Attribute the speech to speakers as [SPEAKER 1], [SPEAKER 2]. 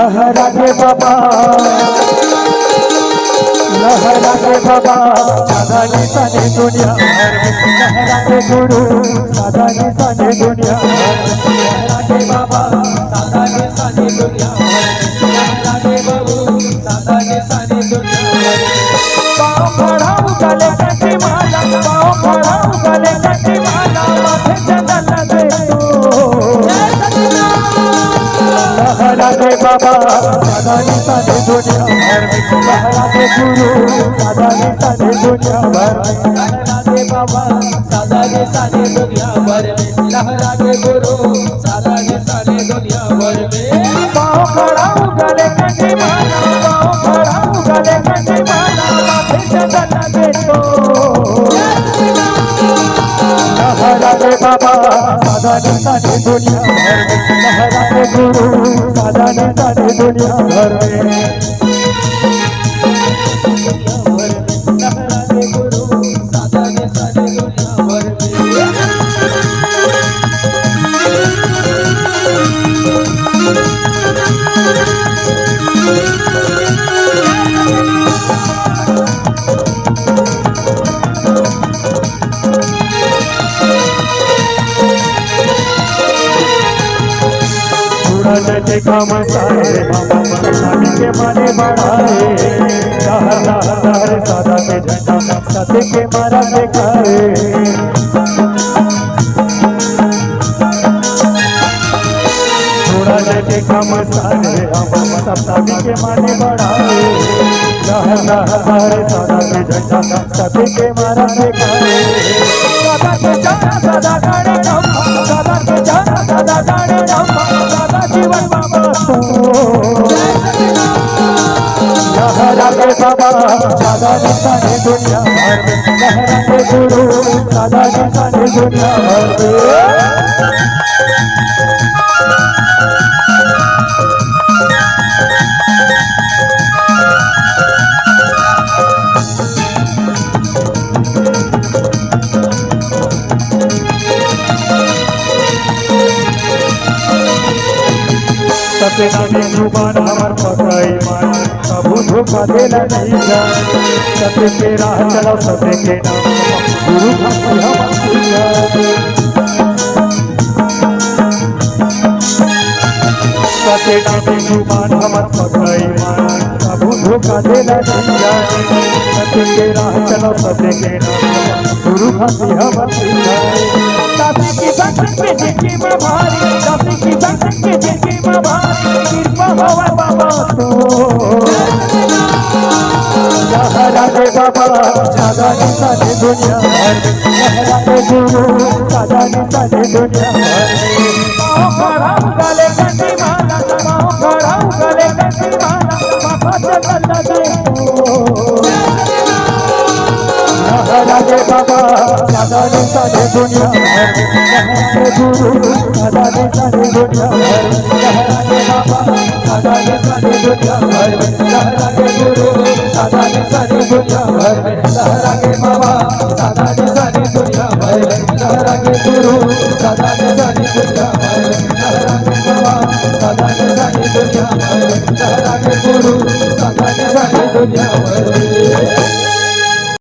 [SPEAKER 1] लहरा दे बाबा लहरा दे बाबा साधा निशाने दुनिया भर में लहरा दे गुरु साधा निशाने दुनिया भर में लहरा दे बाबा साधा निशाने दुनिया भर में लहरा दे बाबू साधा निशाने दुनिया भर में पाँव खड़ाऊ गले कटी माला पाँव खड़ाऊ गले कटी माला माथे चंदन दे तू लहरा दे बाबा साधा निशाने दुनिया भर में लहरा दे गुरु साधा निशाने दुनिया भर में लहरा दे बाबा साधा निशाने दुनिया भर में लहरा दे गुरु साधा निशाने दुनिया भर में पाँव खड़ाऊ गले कटी माला पाँव खड़ाऊ गले कटी माला माथे चंदन दे तो लहरा दे बाबा साधा निशाने दुनिया भर में लहरा दे गुरु साधा निशाने दुनिया भर में लहरा दे गुरु साधा निशाने दुनिया भर में के काम सारे बाबा शादी के माने बढ़ाए लहर सादा के झंडा सत्य के मारा दिखाए थोड़ा के काम सारे बाबा शादी के माने बढ़ाए लहर सादा के झंडा सत्य के मारा दिखाए सादा के जाना सादा गाने सादा के जाना सादा गाने सादा जीवन बाबा लहरा दे बाबा साधा निशाने दुनिया भर में लहरा दे गुरु साधा निशाने दुनिया भर में सत्य जुबान हमार पकाई मान कबू धोखा देला नहीं जा सत्य के राह चलो सत्य के नाम गुरु भक्ति हम पूजा सत्य जुबान हमार पकाई मान कबू धोखा देला नहीं जा सत्य के राह चलो सत्य के नाम गुरु भक्ति हम पूजा दासी की भक्ति पे जिंदगी में भारी दासी की भक्ति पे जिंदगी में भारी कृपा होवे बाबा तो लहरा दे बाबा साधा निशाने दुनिया भर में लहरा दे गुरु साधा निशाने दुनिया भर में पाँव खड़ाऊ गले कटी माला पाँव खड़ाऊ गले कटी माला बाबा चंदन दे लहरा दे बाबा साधा निशाने दुनिया भर में लहरा दे गुरु साधा निशाने दुनिया भर में लहरा दे बाबा साधा निशाने दुनिया भर में लहरा दे गुरु साधा निशाने दुनिया भर में लहरा दे बाबा साधा निशाने दुनिया भर में लहरा दे गुरु साधा निशाने दुनिया भर में लहरा दे बाबा साधा निशाने दुनिया भर में लहरा दे गुरु साधा निशाने दुनिया भर में